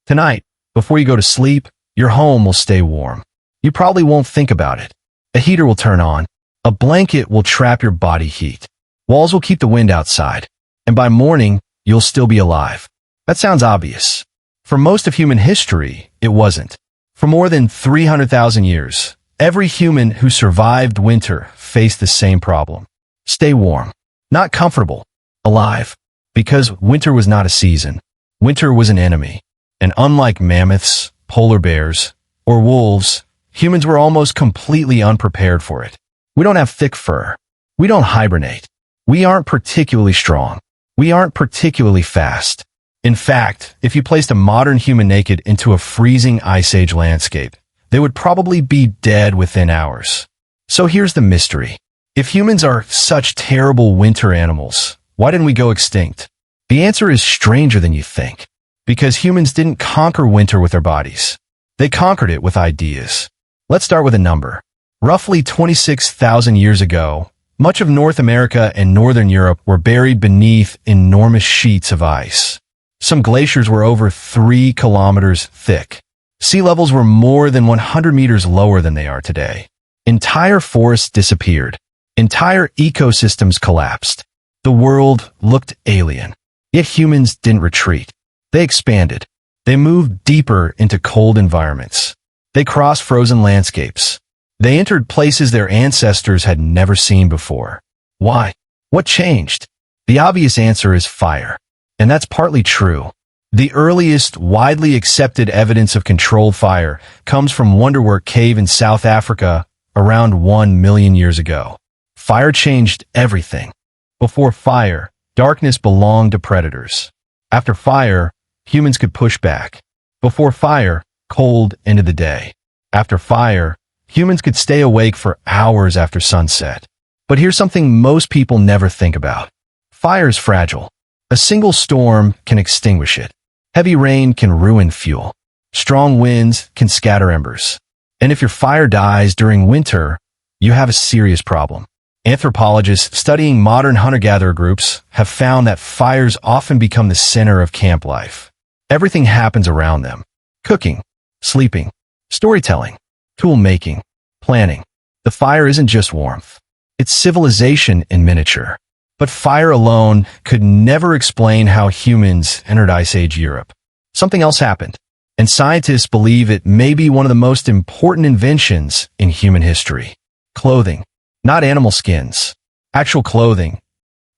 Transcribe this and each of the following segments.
Tonight, before you go to sleep, your home will stay warm. You probably won't think about it. A heater will turn on. A blanket will trap your body heat. Walls will keep the wind outside. And by morning, you'll still be alive. That sounds obvious. For most of human history, it wasn't. For more than 300,000 years, every human who survived winter faced the same problem. Stay warm. Not comfortable. Alive. Because winter was not a season. Winter was an enemy. And unlike mammoths, polar bears, or wolves, humans were almost completely unprepared for it. We don't have thick fur. We don't hibernate. We aren't particularly strong. We aren't particularly fast. In fact, if you placed a modern human naked into a freezing ice age landscape, they would probably be dead within hours. So here's the mystery. If humans are such terrible winter animals, why didn't we go extinct? The answer is stranger than you think. Because humans didn't conquer winter with their bodies. They conquered it with ideas. Let's start with a number. Roughly 26,000 years ago, much of North America and Northern Europe were buried beneath enormous sheets of ice. Some glaciers were over 3 kilometers thick. Sea levels were more than 100 meters lower than they are today. Entire forests disappeared. Entire ecosystems collapsed. The world looked alien. Yet humans didn't retreat. They expanded. They moved deeper into cold environments. They crossed frozen landscapes. They entered places their ancestors had never seen before. Why? What changed? The obvious answer is fire. And that's partly true. The earliest widely accepted evidence of controlled fire comes from Wonderwerk Cave in South Africa around 1 million years ago. Fire changed everything. Before fire, darkness belonged to predators. After fire, humans could push back. Before fire, cold ended the day. After fire, humans could stay awake for hours after sunset. But here's something most people never think about. Fire is fragile. A single storm can extinguish it. Heavy rain can ruin fuel. Strong winds can scatter embers. And if your fire dies during winter, you have a serious problem. Anthropologists studying modern hunter-gatherer groups have found that fires often become the center of camp life. Everything happens around them. Cooking, sleeping, storytelling, tool making, planning. The fire isn't just warmth. It's civilization in miniature. But fire alone could never explain how humans entered Ice Age Europe. Something else happened, and scientists believe it may be one of the most important inventions in human history. Clothing, not animal skins. Actual clothing.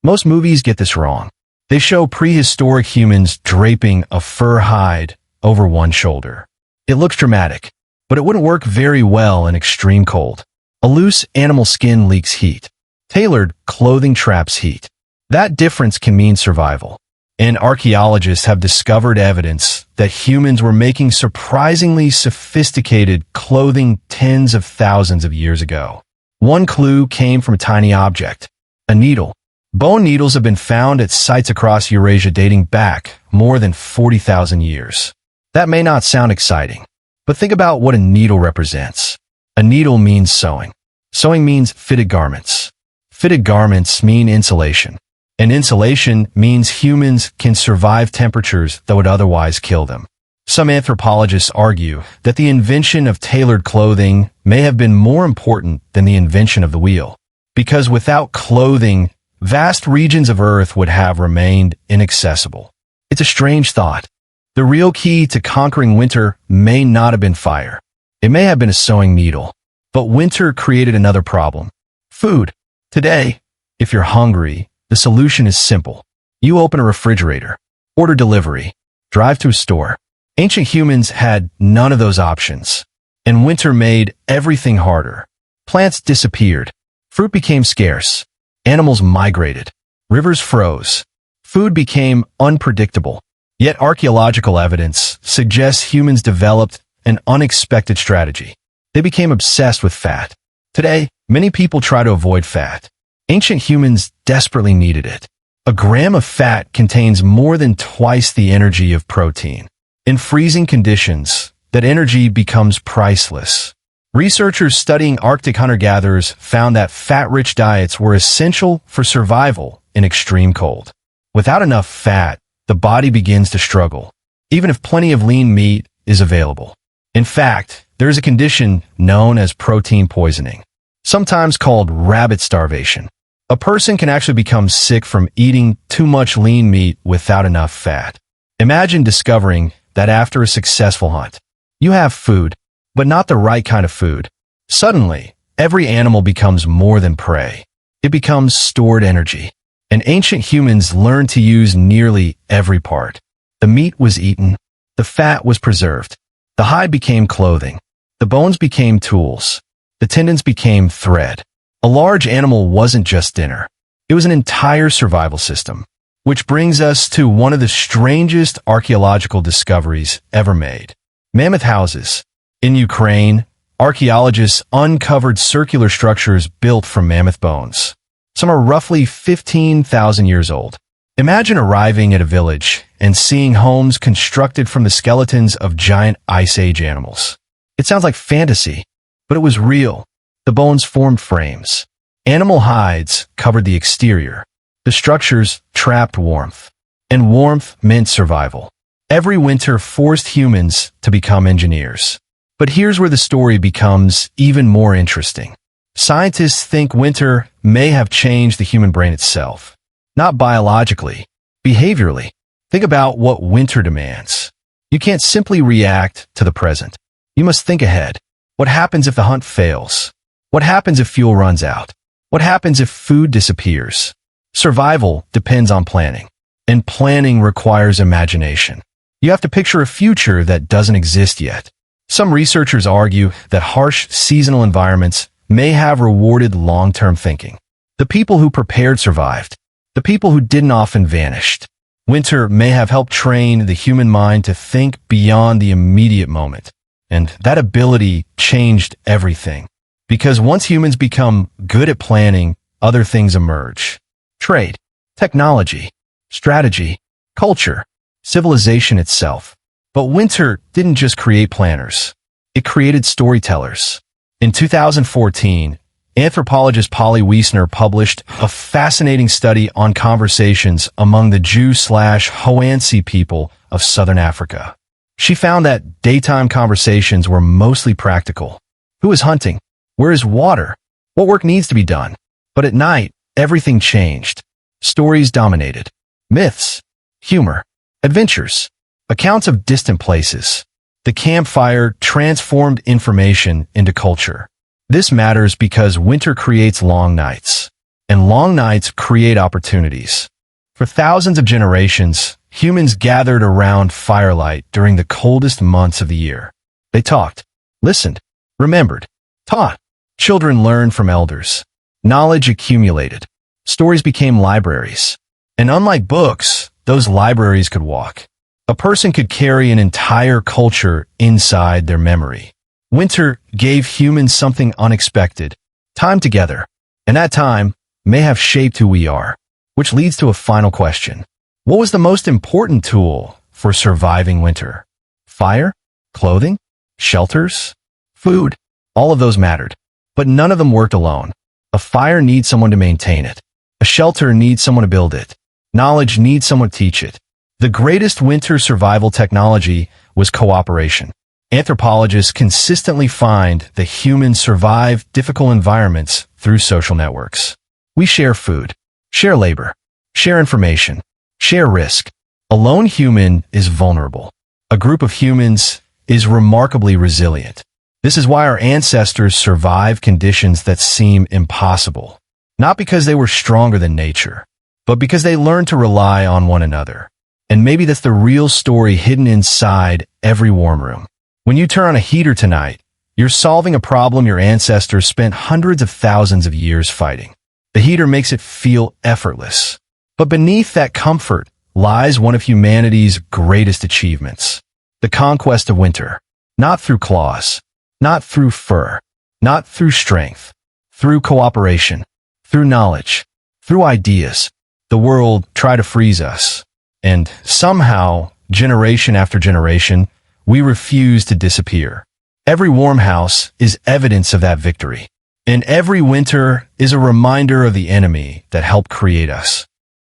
Most movies get this wrong. They show prehistoric humans draping a fur hide over one shoulder. It looks dramatic, but it wouldn't work very well in extreme cold. A loose animal skin leaks heat. Tailored clothing traps heat. That difference can mean survival. And archaeologists have discovered evidence that humans were making surprisingly sophisticated clothing tens of thousands of years ago. One clue came from a tiny object, a needle. Bone needles have been found at sites across Eurasia dating back more than 40,000 years. That may not sound exciting, but think about what a needle represents. A needle means sewing. Sewing means fitted garments. Fitted garments mean insulation. And insulation means humans can survive temperatures that would otherwise kill them. Some anthropologists argue that the invention of tailored clothing may have been more important than the invention of the wheel. Because without clothing, vast regions of Earth would have remained inaccessible. It's a strange thought. The real key to conquering winter may not have been fire. It may have been a sewing needle. But winter created another problem. Food. Today, if you're hungry, the solution is simple. You open a refrigerator, order delivery, drive to a store. Ancient humans had none of those options, and winter made everything harder. Plants disappeared, fruit became scarce, animals migrated, rivers froze, food became unpredictable. Yet archaeological evidence suggests humans developed an unexpected strategy. They became obsessed with fat. Today, many people try to avoid fat. Ancient humans desperately needed it. A gram of fat contains more than twice the energy of protein. In freezing conditions, that energy becomes priceless. Researchers studying Arctic hunter-gatherers found that fat-rich diets were essential for survival in extreme cold. Without enough fat, the body begins to struggle. even if plenty of lean meat is available. In fact, there is a condition known as protein poisoning, sometimes called rabbit starvation. A person can actually become sick from eating too much lean meat without enough fat. Imagine discovering that after a successful hunt, you have food, but not the right kind of food. Suddenly, every animal becomes more than prey. It becomes stored energy. And ancient humans learned to use nearly every part. The meat was eaten. The fat was preserved. The hide became clothing. The bones became tools. The tendons became thread. A large animal wasn't just dinner. It was an entire survival system. Which brings us to one of the strangest archaeological discoveries ever made. Mammoth houses. In Ukraine, archaeologists uncovered circular structures built from mammoth bones. Some are roughly 15,000 years old. Imagine arriving at a village and seeing homes constructed from the skeletons of giant Ice Age animals. It sounds like fantasy, but it was real. The bones formed frames. Animal hides covered the exterior. The structures trapped warmth, and warmth meant survival. Every winter forced humans to become engineers. But here's where the story becomes even more interesting. Scientists think winter may have changed the human brain itself. Not biologically, behaviorally. Think about what winter demands. You can't simply react to the present. You must think ahead. What happens if the hunt fails? What happens if fuel runs out? What happens if food disappears? Survival depends on planning, and planning requires imagination. You have to picture a future that doesn't exist yet. Some researchers argue that harsh seasonal environments may have rewarded long-term thinking. The people who prepared survived. The people who didn't often vanished. Winter may have helped train the human mind to think beyond the immediate moment. And that ability changed everything. Because once humans become good at planning, other things emerge. Trade, technology, strategy, culture, civilization itself. But winter didn't just create planners. It created storytellers. In 2014, anthropologist Polly Wiessner published a fascinating study on conversations among the Jew/Hoansi people of southern Africa. She found that daytime conversations were mostly practical. Who is hunting? Where is water? What work needs to be done? But at night, everything changed. Stories dominated. Myths, humor, adventures, accounts of distant places. The campfire transformed information into culture. This matters because winter creates long nights, and long nights create opportunities. For thousands of generations, humans gathered around firelight during the coldest months of the year. They talked, listened, remembered, taught. Children learned from elders. Knowledge accumulated. Stories became libraries. And unlike books, those libraries could walk. A person could carry an entire culture inside their memory. Winter gave humans something unexpected, time together, and that time may have shaped who we are, which leads to a final question. What was the most important tool for surviving winter? Fire? Clothing? Shelters? Food? All of those mattered, but none of them worked alone. A fire needs someone to maintain it. A shelter needs someone to build it. Knowledge needs someone to teach it. The greatest winter survival technology was cooperation. Anthropologists consistently find that humans survive difficult environments through social networks. We share food, share labor, share information, share risk. A lone human is vulnerable. A group of humans is remarkably resilient. This is why our ancestors survived conditions that seem impossible. Not because they were stronger than nature, but because they learned to rely on one another. And maybe that's the real story hidden inside every warm room. When you turn on a heater tonight, you're solving a problem your ancestors spent hundreds of thousands of years fighting. The heater makes it feel effortless. But beneath that comfort lies one of humanity's greatest achievements. The conquest of winter. Not through claws, not through fur, not through strength, through cooperation, through knowledge, through ideas. The world tried to freeze us. And somehow, generation after generation, we refuse to disappear. Every warm house is evidence of that victory. And every winter is a reminder of the enemy that helped create us.